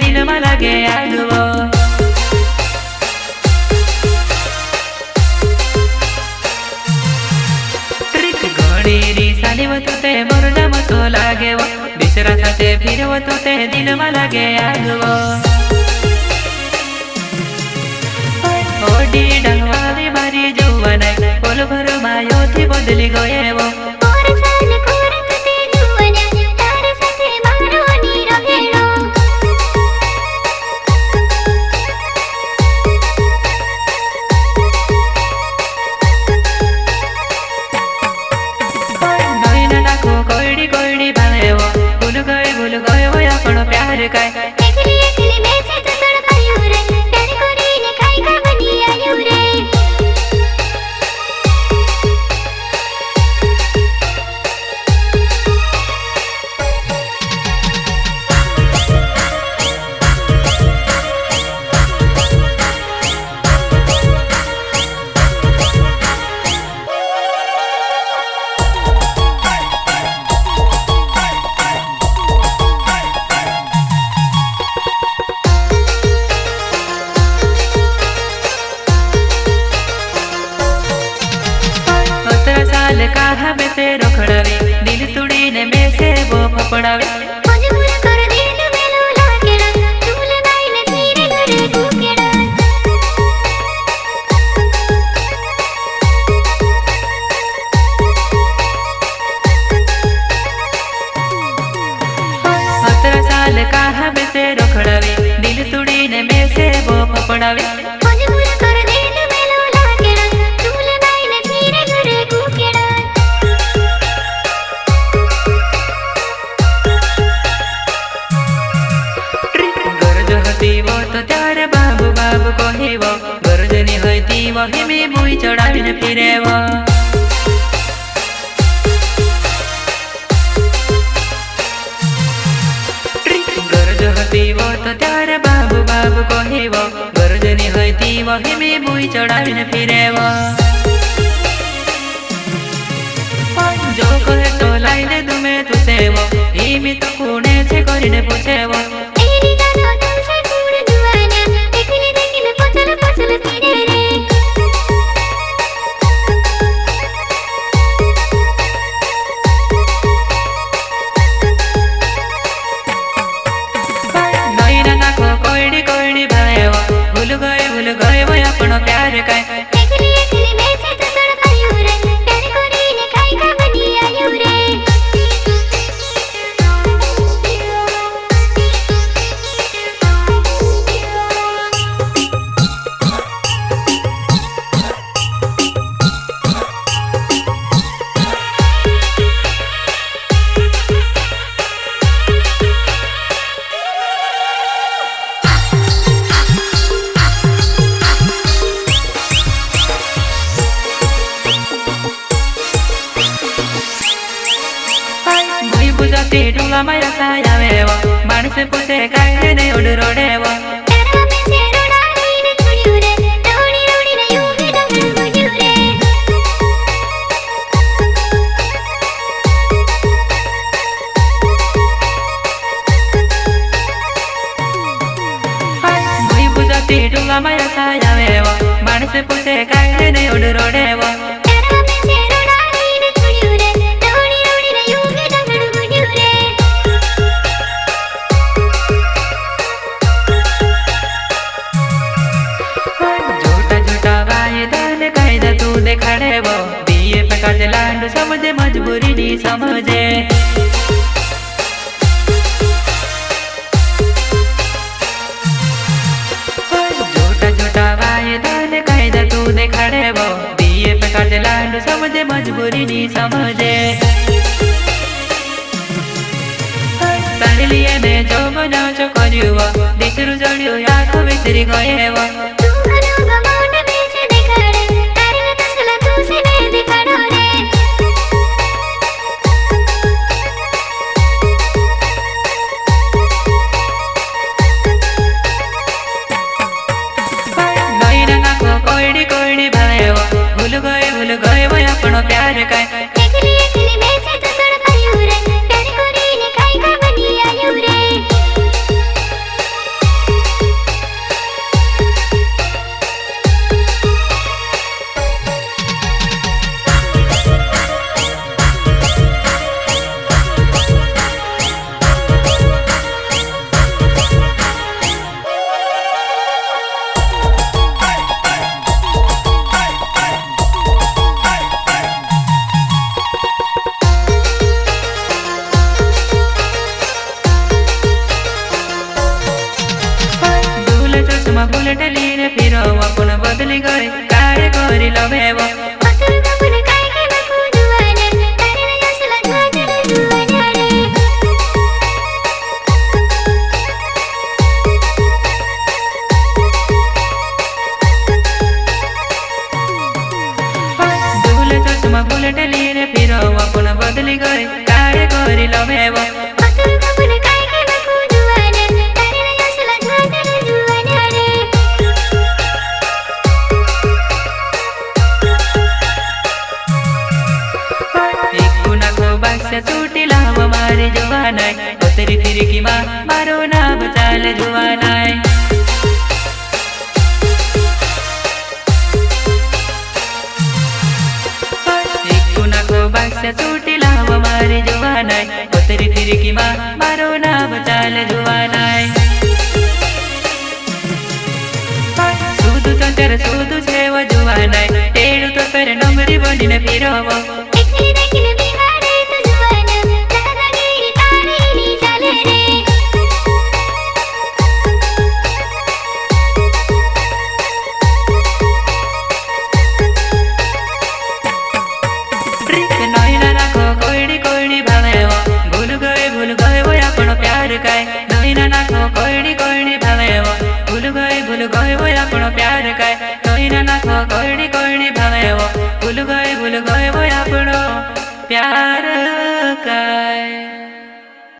दिल में लगे आगवो ट्रिक घड़ी री सालीव तो ते मोरजा मतो लागे वो बिसरा साथे फिरव तो ते दिल में लगे आगवो ओडी डंगवाली मारी जुवने पोल भर मायो थी बदली गए वो कोईडी कोईडी भावे वो भूल गए वो अपनो प्यार काय एकली एकली में से तो तड़पायो रे प्यार करीने काई का बनी आयो रे कहा में से रोकड़ावे दिल तुड़ी ने में से वो फपड़ावे मजबूर कर दिल में लो लाकेड़ा झूल नाई ने धीरे धीरे धुकेड़ा सत्रह साल कहा में से रोकड़ावे दिल तुड़ी ने में से वो फपड़ावे मजबूर कर दिल में लो लाकेड़ा झूल नाई ने धीरे धीरे धुकेड़ा वो तो त्यारे बाबू बाबू कहिवो गरजनी होती वो हिमी मुई चढ़ाविन फिरेवो गरज होती वो तो त्यारे बाबू बाबू कहिवो गरजनी होती वो हिमी मुई चढ़ाविन फिरेवो जो कहे तो लाइने दुमे तुसे वो हिमी तो कुने छे करिने पूछेवो भूल गए वो अपनो प्यार काय एकली एकली में से तो तड़पायो रे प्यार करीने काई का बनी आयो रे ढूंगा माया साया वेवा मानस पूछे काहे ने उड़ रोडेवा तेरा में से रोडानी ने छुड़ियो रे रोडी रोडी ने यूं भी दंगल बुझियो रे मुई बुझाती ढूंगा माया साया वेवा मानस पूछे काहे ने उड़ रोडेवा खड़े वो दिए प्रकाश लांडू समझे मजबूरी नी समझे झूठा झूठा वायदा कायदा तू दे खड़े वो दिए प्रकाश लांडू समझे मजबूरी नी समझे तारी लिए ने जो बनाओ जो करियो दिसरु जड़ियो आँख विसरी गए वो भूल गए वो अपनो प्यार काय एकली एकली में से तो तड़पायो रे प्यार करीने काई का बनी आयो रे ચશ્મા બુલેટ લઈને ફેરવવા પણ બદલી ગઈ કાળે કરી લવેવો અતુલ કપૂર કાઈ કે બકુ જુવાના તારે અસલા જાગર જુવાના રે દુલે ચશ્મા બુલેટ લઈને ફેરવવા પણ બદલી ગઈ કાળે કરી લવેવો અતુલ કપૂર કાઈ કે બકુ જુવાના તારે અસલા જાગર જુવાના રે એક ગુનાખો બાસ્ય તૂટી લાવ મારી જવાનાય ઉતરી ફિરકીમાં મારું નામ ચાલે જુવાનાય એક ગુનાખો બાસ્ય તૂટી લાવ મારી જવાનાય ઉતરી ફિરકીમાં મારું નામ ચાલે જુવાનાય સુધું તો ત્યારે સુધું છે જુવાનાય તેડું તો કરે નમરી બનીને ફેરવો